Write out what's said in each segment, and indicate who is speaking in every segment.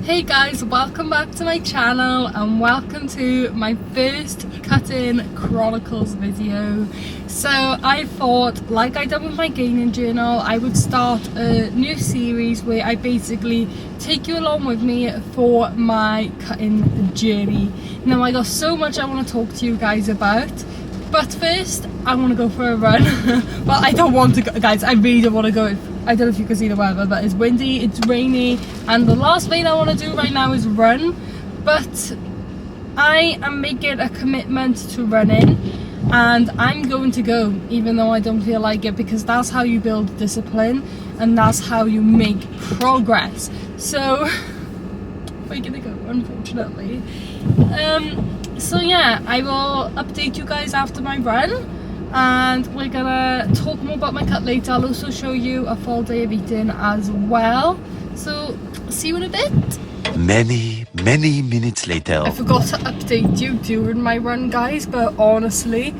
Speaker 1: Hey guys, welcome back to my channel and welcome to my first cut-in chronicles video. So I thought, like I done with my gaining journal, I would start a new series where I basically take you along with me for my cutting journey. Now I got so much I want to talk to you guys about, but first I want to go for a run. Well, I don't want to go, guys, I really don't want to go. I don't know if you can see the weather, but it's windy, it's rainy, and the last thing I want to do right now is run. But I am making a commitment to running, and I'm going to go even though I don't feel like it, because that's how you build discipline and that's how you make progress. So we're gonna go, unfortunately. So yeah, I will update you guys after my run, and we're gonna talk more about my cut later. I'll also show you a full day of eating as well. So see you in a bit.
Speaker 2: Many minutes later.
Speaker 1: I forgot to update you during my run, guys, but honestly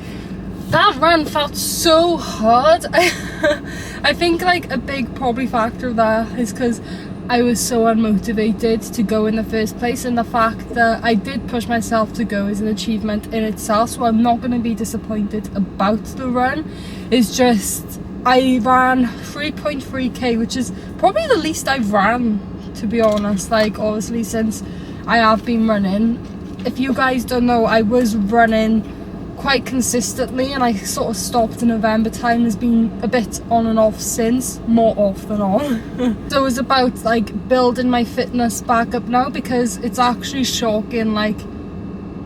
Speaker 1: that run felt so hard. I think like a big probably factor of that is because I was so unmotivated to go in the first place, and the fact that I did push myself to go is an achievement in itself, so I'm not going to be disappointed about the run. It's just I ran 3.3k, which is probably the least I've ran, to be honest, like obviously since I have been running. If you guys don't know, I was running quite consistently and I sort of stopped in November time. Has been a bit on and off since, more off than on. So it's about like building my fitness back up now, because it's actually shocking like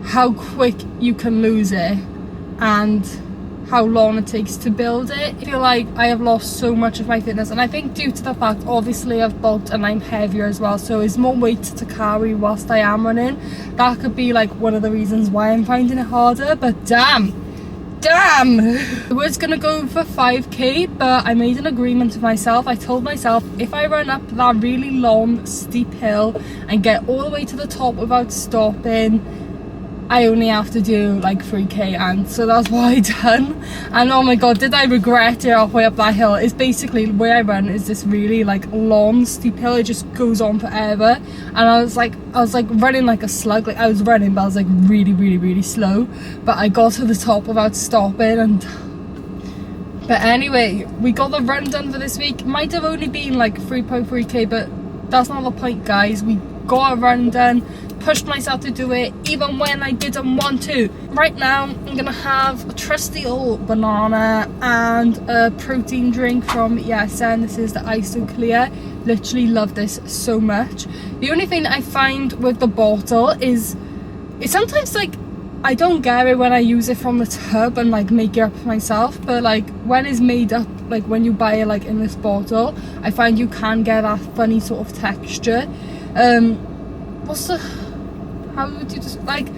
Speaker 1: how quick you can lose it and how long it takes to build it. I feel like I have lost so much of my fitness, and I think due to the fact obviously I've bulked and I'm heavier as well, so it's more weight to carry whilst I am running. That could be like one of the reasons why I'm finding it harder. But damn I was gonna go for 5k, but I made an agreement with myself. I told myself if I run up that really long steep hill and get all the way to the top without stopping, I only have to do like 3k, and so that's what I done. And oh my god, did I regret it halfway up that hill. It's basically where I run is this really like long steep hill. It just goes on forever, and I was like running like a slug. Like I was running, but I was like really slow, but I got to the top without stopping. But anyway, we got the run done for this week. Might have only been like 3.3k, but that's not the point, guys. We got a run done, pushed myself to do it even when I didn't want to. Right now I'm gonna have a trusty old banana and a protein drink from ESN. This is the ISO Clear. Literally love this so much. The only thing I find with the bottle is it's sometimes like I don't get it when I use it from the tub and like make it up myself, but like when it's made up, like when you buy it like in this bottle, I find you can get that funny sort of texture. How would you just like,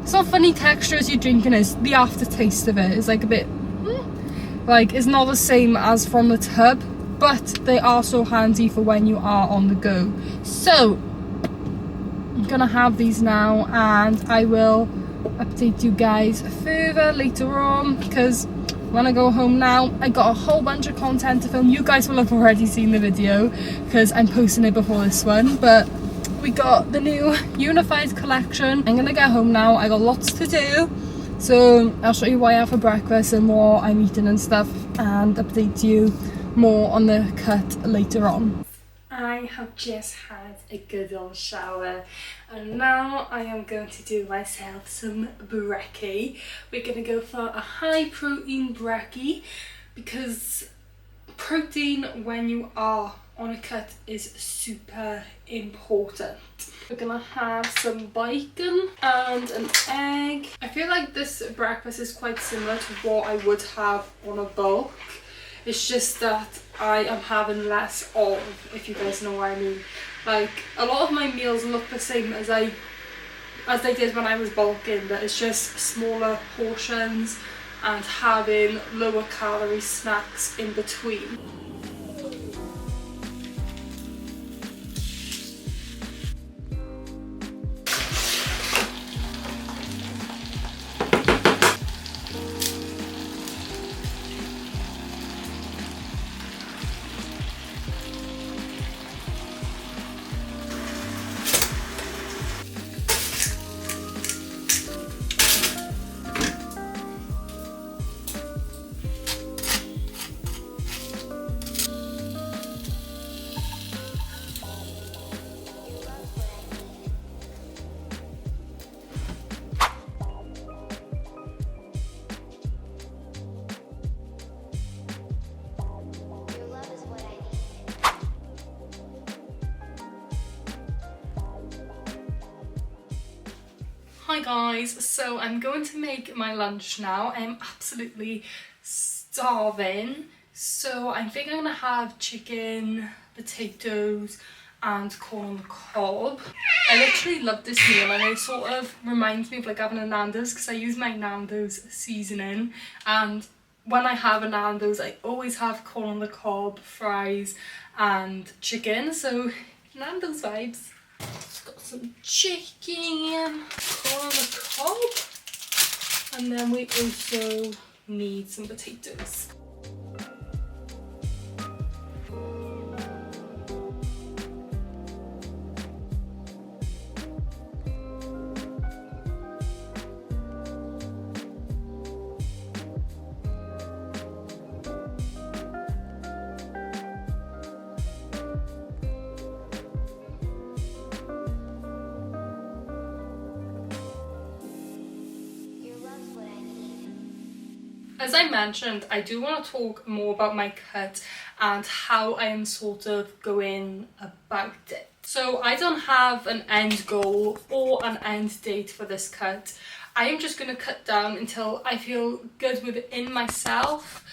Speaker 1: it's not funny texture as you're drinking, it's the aftertaste of it is like a bit like it's not the same as from the tub, but they are so handy for when you are on the go. So I'm gonna have these now, and I will update you guys further later on, because when I go home now I got a whole bunch of content to film. You guys will have already seen the video because I'm posting it before this one, but we got the new unified collection. I'm gonna get home now, I got lots to do, so I'll show you what I have for breakfast and what I'm eating and stuff, and update you more on the cut later on. I have just had a good old shower, and now I am going to do myself some brekkie. We're gonna go for a high protein brekkie, because protein when you are on a cut is super important. We're gonna have some bacon and an egg. I feel like this breakfast is quite similar to what I would have on a bulk. It's just that I am having less of, if you guys know what I mean. Like a lot of my meals look the same as they did when I was bulking, but it's just smaller portions and having lower calorie snacks in between. Hi guys, so I'm going to make my lunch now. I'm absolutely starving. So I think I'm gonna have chicken, potatoes and corn on the cob. I literally love this meal and it sort of reminds me of like having a Nando's because I use my Nando's seasoning, and when I have a Nando's I always have corn on the cob, fries and chicken, so Nando's vibes. Got some chicken, corn on the cob, and then we also need some potatoes. As I mentioned, I do want to talk more about my cut and how I am sort of going about it. So I don't have an end goal or an end date for this cut. I am just going to cut down until I feel good within myself,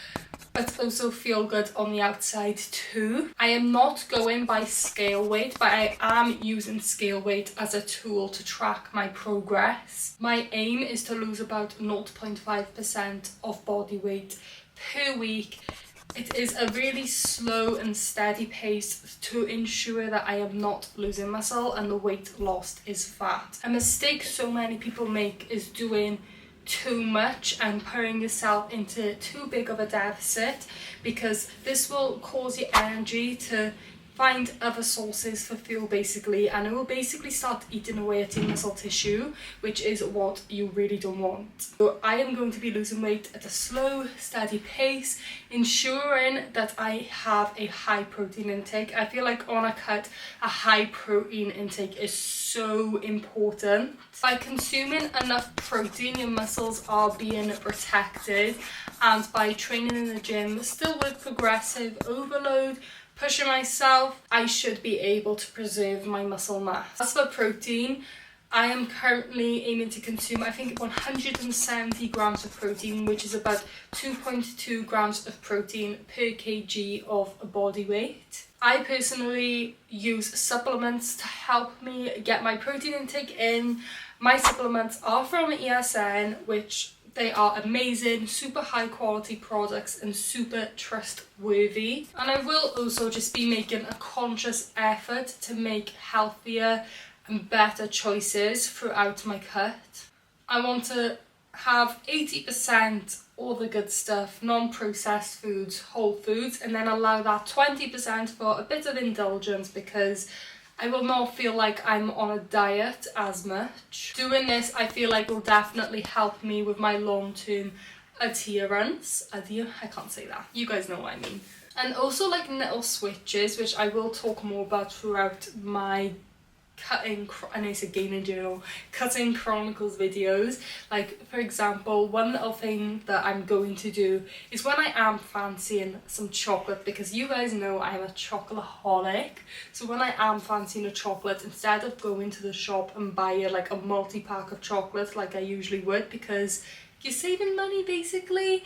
Speaker 1: but also feel good on the outside too. I am not going by scale weight, but I am using scale weight as a tool to track my progress. My aim is to lose about 0.5% of body weight per week. It is a really slow and steady pace to ensure that I am not losing muscle and the weight lost is fat. A mistake so many people make is doing too much and putting yourself into too big of a deficit, because this will cause your energy to find other sources for fuel basically, and it will basically start eating away at your muscle tissue, which is what you really don't want. So I am going to be losing weight at a slow, steady pace, ensuring that I have a high protein intake. I feel like on a cut, a high protein intake is so important. By consuming enough protein, your muscles are being protected, and by training in the gym, still with progressive overload, pushing myself, I should be able to preserve my muscle mass. As for protein, I am currently aiming to consume, I think, 170 grams of protein, which is about 2.2 grams of protein per kg of body weight. I personally use supplements to help me get my protein intake in. My supplements are from ESN, which they are amazing, super high quality products and super trustworthy. And I will also just be making a conscious effort to make healthier and better choices throughout my cut. I want to have 80% all the good stuff, non-processed foods, whole foods, and then allow that 20% for a bit of indulgence, because I will not feel like I'm on a diet as much. Doing this, I feel like, will definitely help me with my long-term adherence. I can't say that. You guys know what I mean. And also like little switches, which I will talk more about throughout my cutting chronicles videos. Like, for example, one little thing that I'm going to do is when I am fancying some chocolate, because you guys know I'm a chocoholic, so when I am fancying a chocolate, instead of going to the shop and buying like a multi-pack of chocolate like I usually would, because you're saving money basically,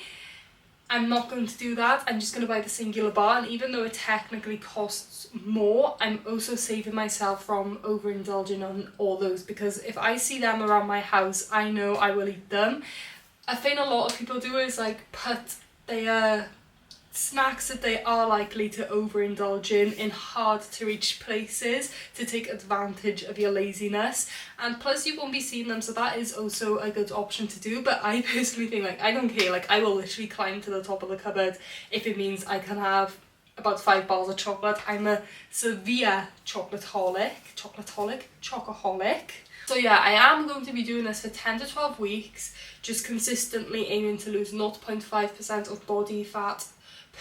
Speaker 1: I'm not going to do that. I'm just going to buy the singular bar, and even though it technically costs more, I'm also saving myself from overindulging on all those, because if I see them around my house, I know I will eat them. A thing a lot of people do is like put their snacks that they are likely to overindulge in hard to reach places to take advantage of your laziness, and plus you won't be seeing them, so that is also a good option to do. But I personally think, like, I don't care, like I will literally climb to the top of the cupboard if it means I can have about 5 bars of chocolate. I'm a severe chocoholic. So yeah, I am going to be doing this for 10 to 12 weeks, just consistently aiming to lose 0.5% of body fat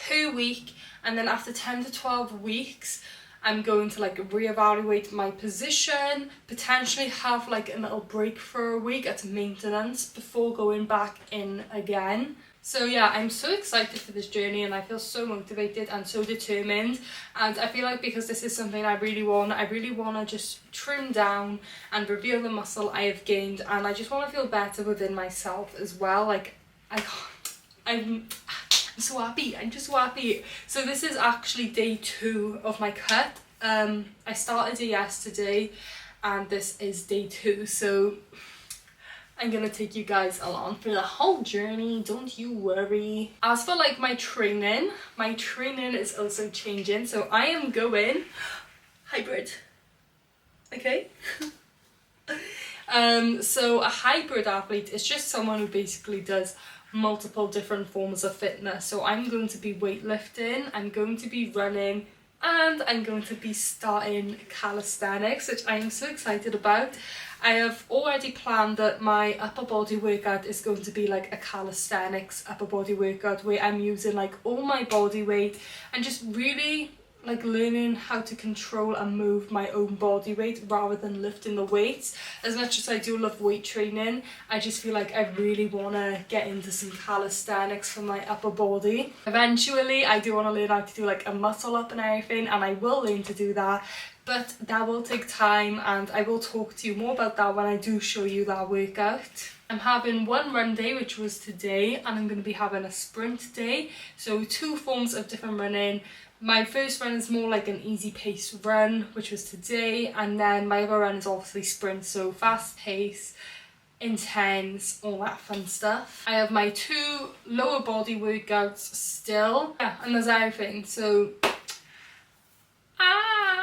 Speaker 1: per week, and then after 10 to 12 weeks I'm going to like reevaluate my position, potentially have like a little break for a week at maintenance before going back in again. So yeah, I'm so excited for this journey and I feel so motivated and so determined, and I feel like because this is something I really want to just trim down and reveal the muscle I have gained, and I just want to feel better within myself as well. Like I'm so happy, I'm just so happy. So this is actually day 2 of my cut. I started it yesterday and this is day 2, so I'm gonna take you guys along for the whole journey, don't you worry. As for like my training is also changing, so I am going hybrid, okay? So a hybrid athlete is just someone who basically does multiple different forms of fitness. So I'm going to be weightlifting, I'm going to be running, and I'm going to be starting calisthenics, which I am so excited about. I have already planned that my upper body workout is going to be like a calisthenics upper body workout where I'm using like all my body weight and just really like learning how to control and move my own body weight rather than lifting the weights. As much as I do love weight training, I just feel like I really want to get into some calisthenics for my upper body. Eventually I do want to learn how to do like a muscle up and everything, and I will learn to do that, but that will take time and I will talk to you more about that when I do show you that workout. I'm having one run day, which was today, and I'm going to be having a sprint day, so 2 forms of different running. My first run is more like an easy pace run, which was today, and then my other run is obviously sprint, so fast pace, intense, all that fun stuff. I have my 2 lower body workouts still, yeah, and there's everything, so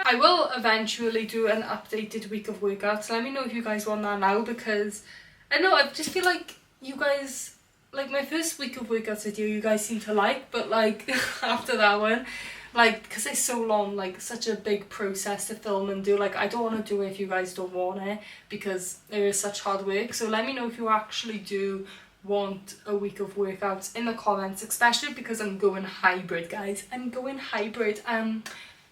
Speaker 1: I will eventually do an updated week of workouts. Let me know if you guys want that now, because I know I just feel like you guys, like my first week of workouts video you guys seem to like, but like after that one, like because it's so long, like such a big process to film and do, like I don't want to do it if you guys don't want it, because there is such hard work. So let me know if you actually do want a week of workouts in the comments, especially because I'm going hybrid, guys. I'm going hybrid.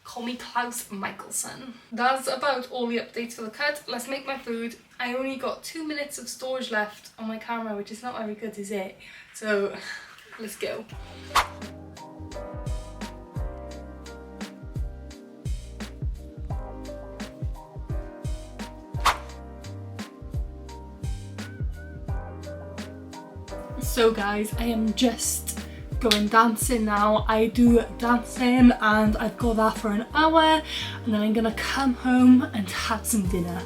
Speaker 1: Call me Klaus Michelson. That's about all the updates for the cut. Let's make my food. I only got 2 minutes of storage left on my camera, which is not very good, is it? So let's go. So guys, I am just going dancing now. I do dancing and I've got that for an hour, and then I'm gonna come home and have some dinner.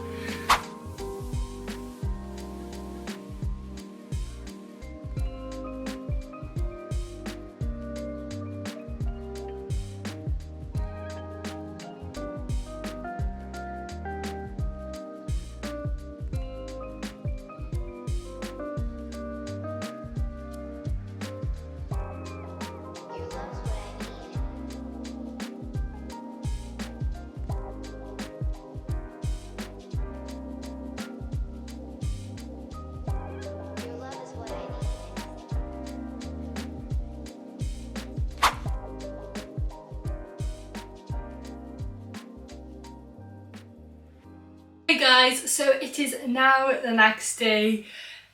Speaker 1: Hey guys, so it is now the next day.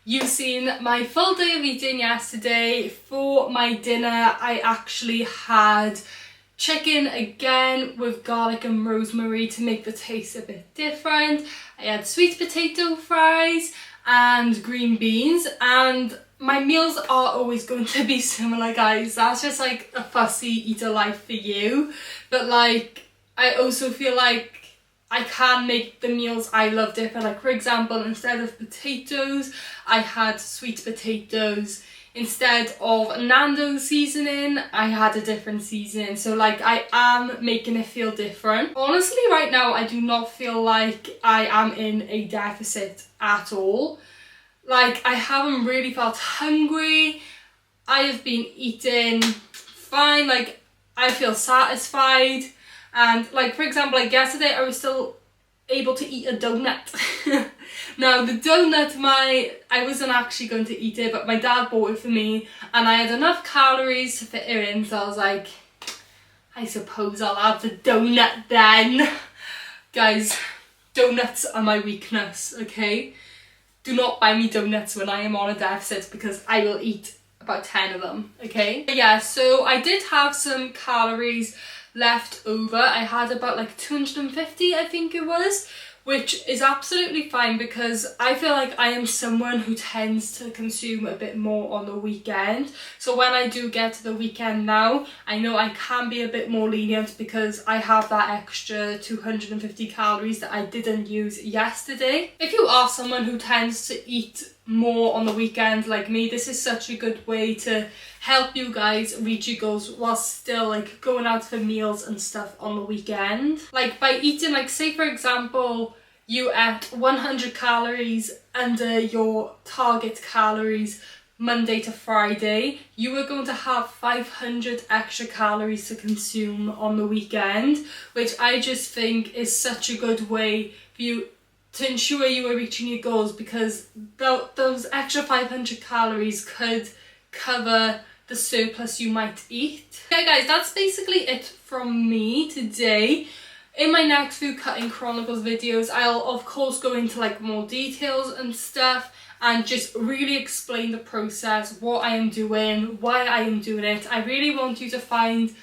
Speaker 1: You've seen my full day of eating yesterday. For my dinner I actually had chicken again with garlic and rosemary to make the taste a bit different. I had sweet potato fries and green beans, and my meals are always going to be similar, guys. That's just like a fussy eater life for you, but like I also feel like I can make the meals I love different. Like for example, instead of potatoes, I had sweet potatoes. Instead of Nando's seasoning, I had a different seasoning. So like I am making it feel different. Honestly, right now, I do not feel like I am in a deficit at all. Like I haven't really felt hungry. I have been eating fine. Like I feel satisfied. And like for example, like yesterday I was still able to eat a donut. Now the donut, I wasn't actually going to eat it, but my dad bought it for me and I had enough calories to fit it in, so I was like, I suppose I'll have the donut then. Guys, donuts are my weakness, okay? Do not buy me donuts when I am on a deficit, because I will eat about 10 of them, okay? But yeah, so I did have some calories left over. I had about like 250, I think it was, which is absolutely fine because I feel like I am someone who tends to consume a bit more on the weekend. So when I do get to the weekend now, I know I can be a bit more lenient because I have that extra 250 calories that I didn't use yesterday. If you are someone who tends to eat more on the weekend like me, this is such a good way to help you guys reach your goals while still like going out for meals and stuff on the weekend. Like by eating, like say for example you ate 100 calories under your target calories Monday to Friday, you are going to have 500 extra calories to consume on the weekend, which I just think is such a good way for you to ensure you are reaching your goals, because those extra 500 calories could cover the surplus you might eat. Okay guys, that's basically it from me today. In my next few Cutting Chronicles videos, I'll of course go into like more details and stuff and just really explain the process, what I am doing, why I am doing it. I really want you to find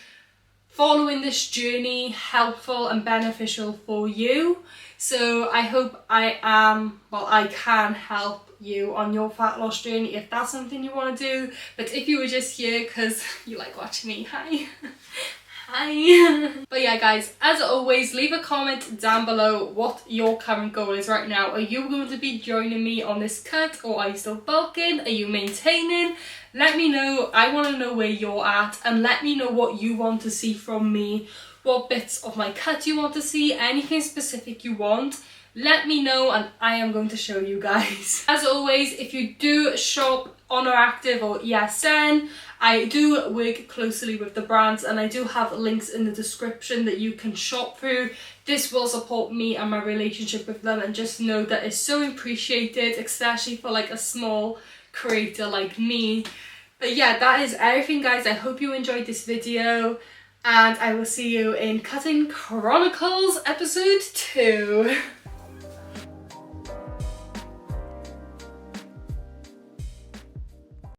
Speaker 1: following this journey helpful and beneficial for you. So I hope I can help you on your fat loss journey if that's something you want to do. But if you were just here because you like watching me, hi. Hi. But yeah guys, as always, leave a comment down below what your current goal is right now. Are you going to be joining me on this cut, or are you still bulking? Are you maintaining? Let me know. I want to know where you're at, and let me know what you want to see from me, what bits of my cut you want to see, anything specific you want. Let me know and I am going to show you guys. As always, if you do shop ONERACTIVE or ESN, I do work closely with the brands and I do have links in the description that you can shop through. This will support me and my relationship with them, and just know that it's so appreciated, especially for like a small creator like me. But yeah, that is everything guys. I hope you enjoyed this video, and I will see you in Cutting Chronicles episode 2.